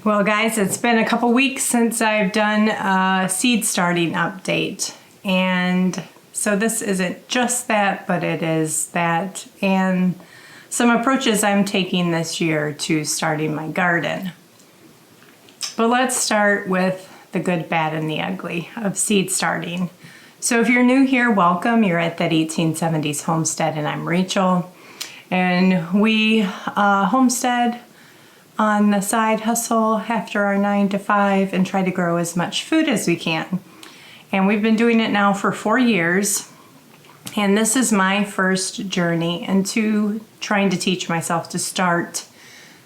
Well guys, it's been a couple weeks since I've done a seed starting update, and so this isn't just that, but it is that and some approaches I'm taking this year to starting my garden. But let's start with the good, bad, and the ugly of seed starting. So if you're new here, welcome. You're at that 1870s Homestead, and I'm Rachel. And we homestead on the side hustle after our 9 to 5 and try to grow as much food as we can. And we've been doing it now for 4 years. And this is my first journey into trying to teach myself to start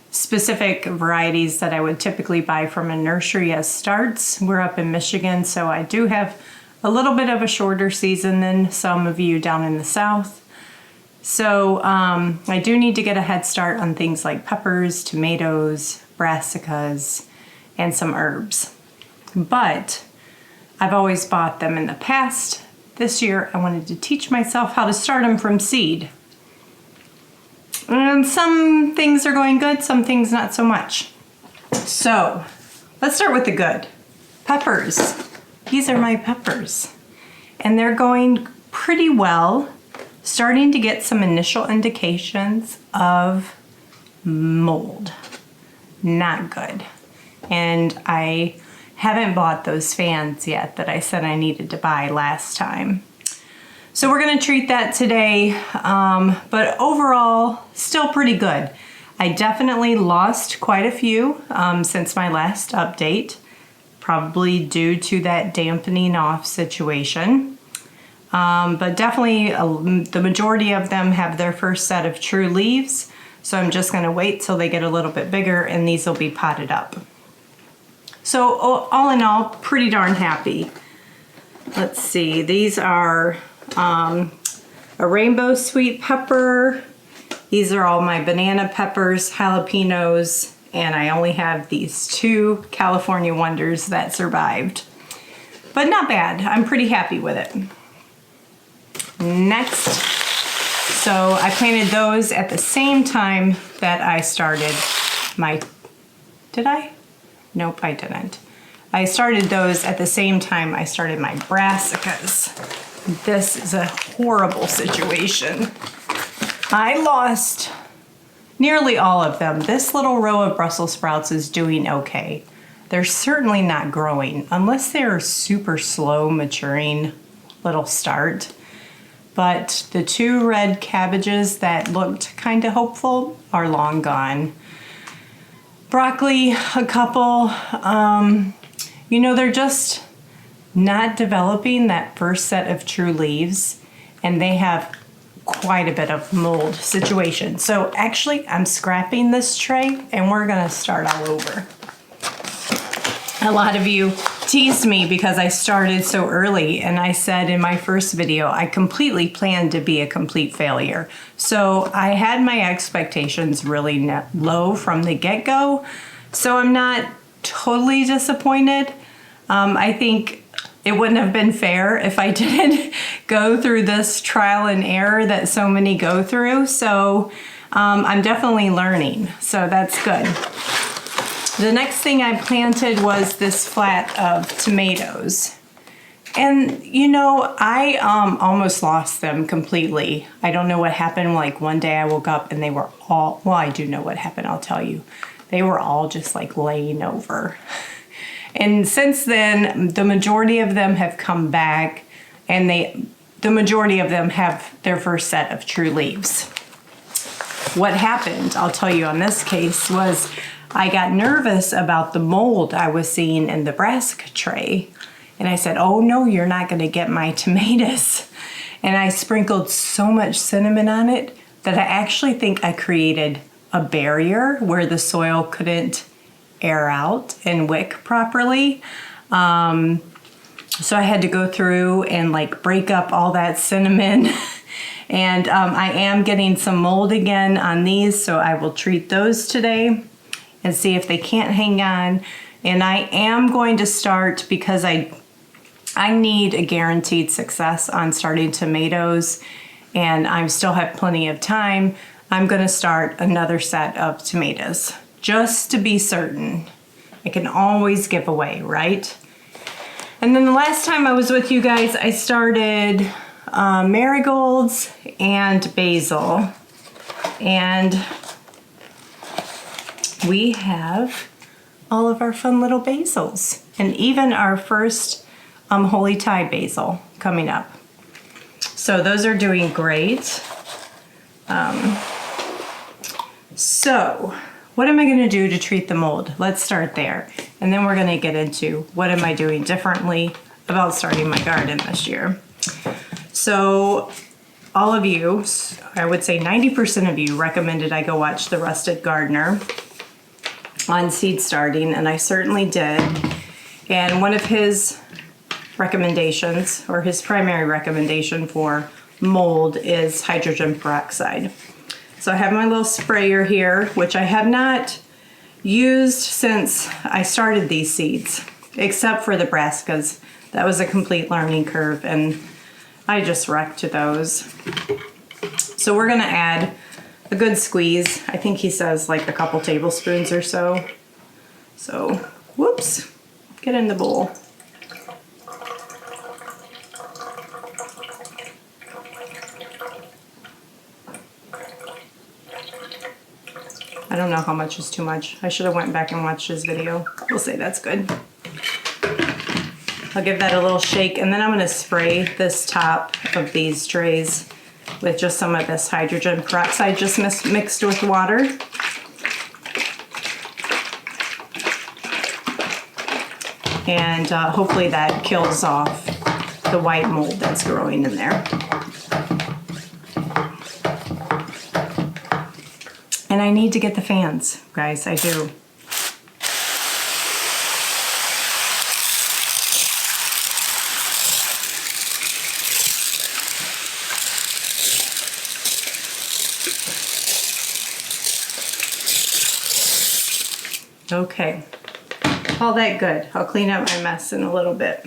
specific varieties that I would typically buy from a nursery as starts. We're up in Michigan, so I do have a little bit of a shorter season than some of you down in the South. So I do need to get a head start on things like peppers, tomatoes, brassicas, and some herbs. But I've always bought them in the past. This year I wanted to teach myself how to start them from seed. And some things are going good, some things not so much. So let's start with the good. Peppers. These are my peppers. And they're going pretty well. Starting to get some initial indications of mold. Not good. And I haven't bought those fans yet that I said I needed to buy last time. So we're gonna treat that today, but overall, still pretty good. I definitely lost quite a few since my last update, probably due to that dampening off situation. But definitely the majority of them have their first set of true leaves. So I'm just gonna wait till they get a little bit bigger and these will be potted up. So all in all, pretty darn happy. Let's see, these are a rainbow sweet pepper. These are all my banana peppers, jalapenos, and I only have these 2 California Wonders that survived. But not bad, I'm pretty happy with it. Next, so I planted those at the same time that I started my, did I? Nope, I didn't. I started those at the same time I started my brassicas. This is a horrible situation. I lost nearly all of them. This little row of Brussels sprouts is doing okay. They're certainly not growing unless they're super slow maturing little start. But the 2 red cabbages that looked kind of hopeful are long gone. Broccoli, a couple, you know, they're just not developing that first set of true leaves, and they have quite a bit of mold situation. So actually, I'm scrapping this tray and we're gonna start all over. A lot of you teased me because I started so early, and I said in my first video I completely planned to be a complete failure. So I had my expectations really low from the get-go, so I'm not totally disappointed. I think it wouldn't have been fair if I didn't go through this trial and error that so many go through. So I'm definitely learning, so that's good. The next thing I planted was this flat of tomatoes. And you know, I almost lost them completely. I don't know what happened. Like one day I woke up and they were all, well, I do know what happened, I'll tell you. They were all just like laying over. And since then, the majority of them have come back, and the majority of them have their first set of true leaves. What happened, I'll tell you on this case, was I got nervous about the mold I was seeing in the brassica tray. And I said, oh no, you're not gonna get my tomatoes. And I sprinkled so much cinnamon on it that I actually think I created a barrier where the soil couldn't air out and wick properly. So I had to go through and like break up all that cinnamon. And I am getting some mold again on these, so I will treat those today and see if they can't hang on. And I am going to start, because I need a guaranteed success on starting tomatoes, and I still have plenty of time. I'm gonna start another set of tomatoes just to be certain. I can always give away, right? And then the last time I was with you guys, I started marigolds and basil. And we have all of our fun little basils. And even our first holy tide basil coming up. So those are doing great. So what am I going to do to treat the mold? Let's start there. And then we're going to get into what am I doing differently about starting my garden this year. So all of you, I would say 90% of you recommended I go watch The Rusted Gardener on seed starting, and I certainly did. And one of his recommendations, or his primary recommendation for mold, is hydrogen peroxide. So I have my little sprayer here, which I have not used since I started these seeds, except for the brassicas. That was a complete learning curve, and I just wrecked those. So we're gonna add a good squeeze. I think he says like a couple tablespoons or so. So, whoops, get in the bowl. I don't know how much is too much. I should have went back and watched his video. We'll say that's good. I'll give that a little shake, and then I'm gonna spray this top of these trays with just some of this hydrogen peroxide just mixed with water. And hopefully that kills off the white mold that's growing in there. And I need to get the fans, guys, I do. Okay, all that good. I'll clean up my mess in a little bit.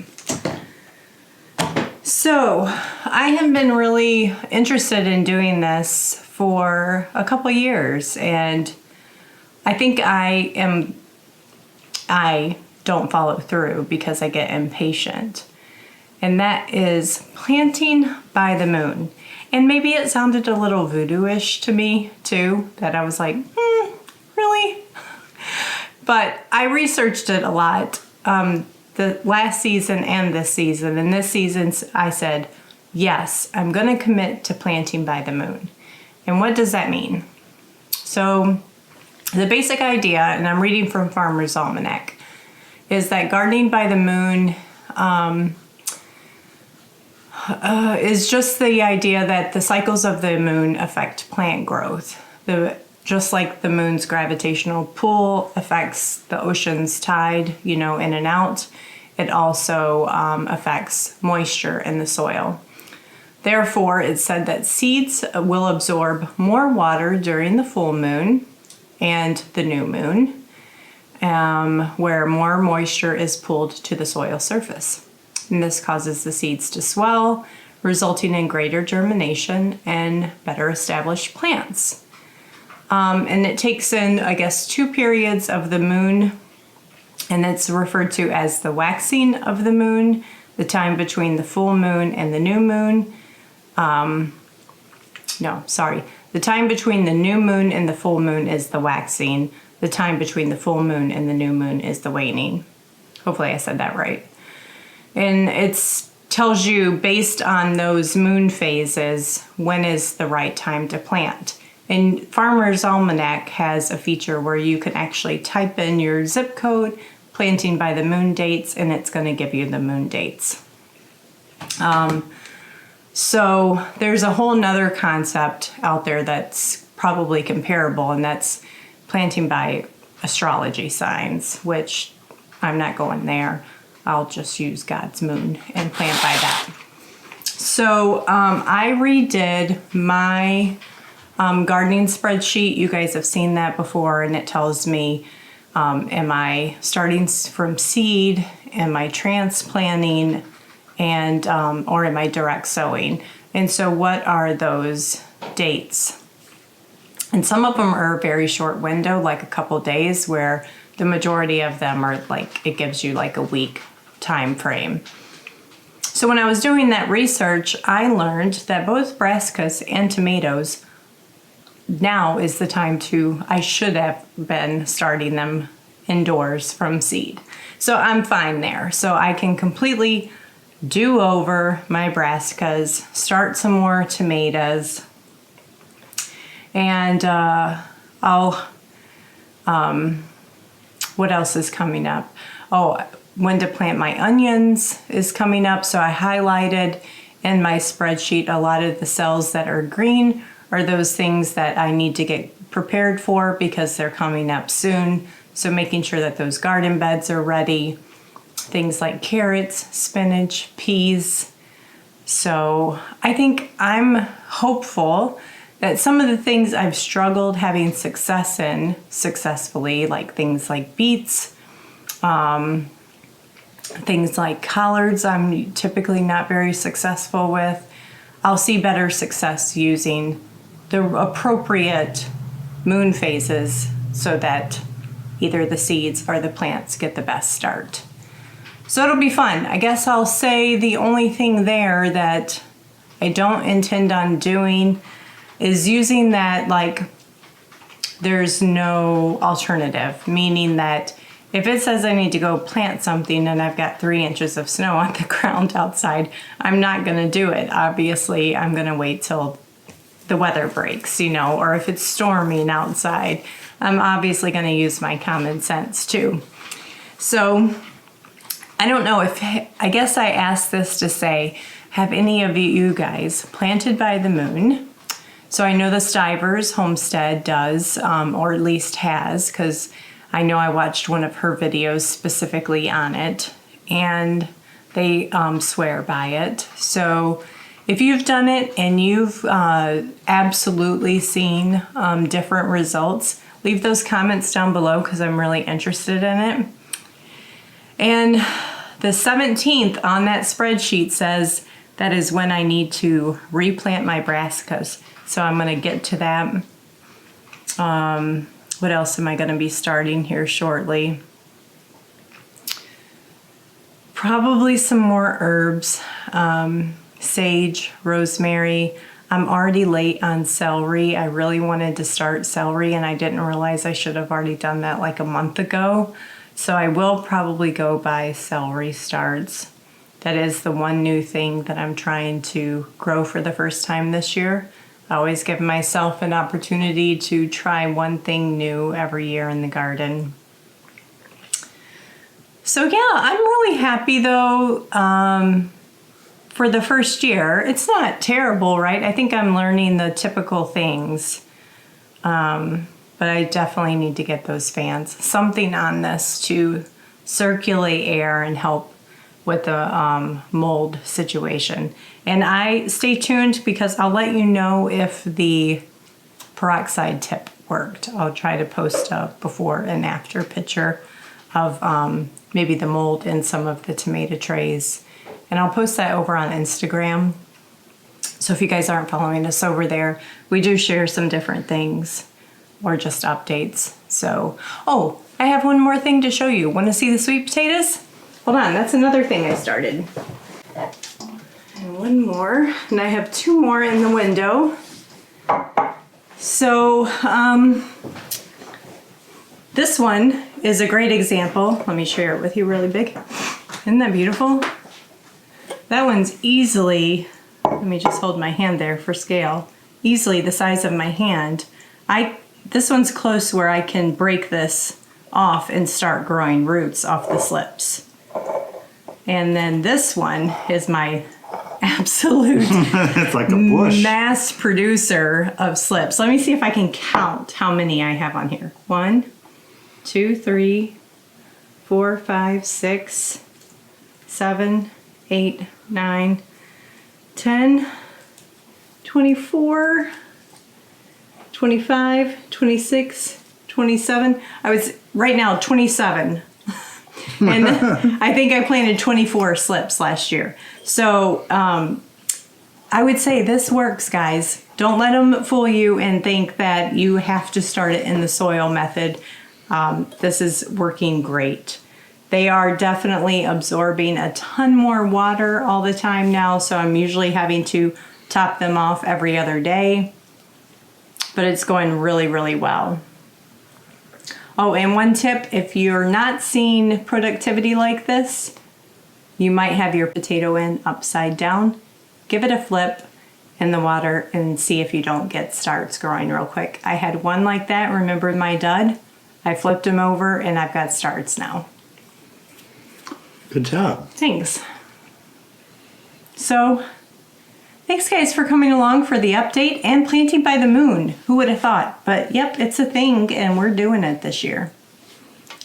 So I have been really interested in doing this for a couple years, and I think I don't follow through because I get impatient. And that is planting by the moon. And maybe it sounded a little voodoo-ish to me too, that I was like, really? But I researched it a lot, the last season and this season. And this season I said, yes, I'm gonna commit to planting by the moon. And what does that mean? So the basic idea, and I'm reading from Farmer's Almanac, is that gardening by the moon is just the idea that the cycles of the moon affect plant growth. Just like the moon's gravitational pull affects the ocean's tide, in and out, it also affects moisture in the soil. Therefore, it's said that seeds will absorb more water during the full moon and the new moon, where more moisture is pulled to the soil surface. And this causes the seeds to swell, resulting in greater germination and better established plants. And it takes in, I guess, 2 periods of the moon, and it's referred to as the waxing of the moon, the time between the full moon and the new moon. The time between the new moon and the full moon is the waxing. The time between the full moon and the new moon is the waning. Hopefully I said that right. And it tells you, based on those moon phases, when is the right time to plant. And Farmer's Almanac has a feature where you can actually type in your zip code, planting by the moon dates, and it's going to give you the moon dates. So there's a whole nother concept out there that's probably comparable, and that's planting by astrology signs, which I'm not going there. I'll just use God's moon and plant by that. So I redid my gardening spreadsheet. You guys have seen that before, and it tells me, am I starting from seed, am I transplanting, and or am I direct sowing? And so what are those dates? And some of them are a very short window, like a couple days, where the majority of them are like, it gives you like a week time frame. So when I was doing that research, I learned that both brassicas and tomatoes, now is the time I should have been starting them indoors from seed. So I'm fine there. So I can completely do over my brassicas, start some more tomatoes, and what else is coming up? Oh, when to plant my onions is coming up. So I highlighted in my spreadsheet a lot of the cells that are green are those things that I need to get prepared for because they're coming up soon. So making sure that those garden beds are ready. Things like carrots, spinach, peas. So I think I'm hopeful that some of the things I've struggled having success in successfully, like things like beets, things like collards, I'm typically not very successful with. I'll see better success using the appropriate moon phases so that either the seeds or the plants get the best start. So it'll be fun. I guess I'll say the only thing there that I don't intend on doing is using that, like, there's no alternative, meaning that if it says I need to go plant something and I've got 3 inches of snow on the ground outside, I'm not gonna do it. Obviously, I'm gonna wait till the weather breaks, or if it's storming outside, I'm obviously gonna use my common sense too. So I don't know I guess I asked this to say, have any of you guys planted by the moon? So I know the Stivers Homestead does, or at least has, because I know I watched one of her videos specifically on it, and they swear by it. So if you've done it and you've absolutely seen different results, leave those comments down below because I'm really interested in it. And the 17th on that spreadsheet says that is when I need to replant my brassicas. So I'm going to get to that. What else am I going to be starting here shortly? Probably some more herbs. Sage, rosemary. I'm already late on celery. I really wanted to start celery and I didn't realize I should have already done that like a month ago. So I will probably go buy celery starts. That is the one new thing that I'm trying to grow for the first time this year. I always give myself an opportunity to try one thing new every year in the garden. So yeah, I'm really happy though for the first year. It's not terrible, right? I think I'm learning the typical things, but I definitely need to get those fans. Something on this to circulate air and help with the mold situation. And I stay tuned because I'll let you know if the peroxide tip worked. I'll try to post a before and after picture of maybe the mold in some of the tomato trays. And I'll post that over on Instagram. So if you guys aren't following us over there, we do share some different things or just updates. So, oh, I have one more thing to show you. Want to see the sweet potatoes? Hold on, that's another thing I started. And one more, and I have 2 more in the window. So, this one is a great example. Let me share it with you really big. Isn't that beautiful? That one's easily, let me just hold my hand there for scale, easily the size of my hand. This one's close where I can break this off and start growing roots off the slips. And then this one is my absolute it's like a bush. Mass producer of slips. Let me see if I can count how many I have on here. 1, 2, 3, 4, 5, 6, 7, 8, 9, 10, 24, 25, 26, 27. I was right now 27. And I think I planted 24 slips last year. So I would say this works, guys. Don't let them fool you and think that you have to start it in the soil method. This is working great. They are definitely absorbing a ton more water all the time now, so I'm usually having to top them off every other day, but it's going really, really well. Oh, and one tip, if you're not seeing productivity like this, you might have your potato in upside down. Give it a flip in the water and see if you don't get starts growing real quick. I had one like that, remember my dud? I flipped him over and I've got starts now. Good job. Thanks. So, thanks guys for coming along for the update and planting by the moon. Who would have thought? But yep, it's a thing and we're doing it this year.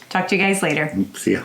Talk to you guys later. See ya.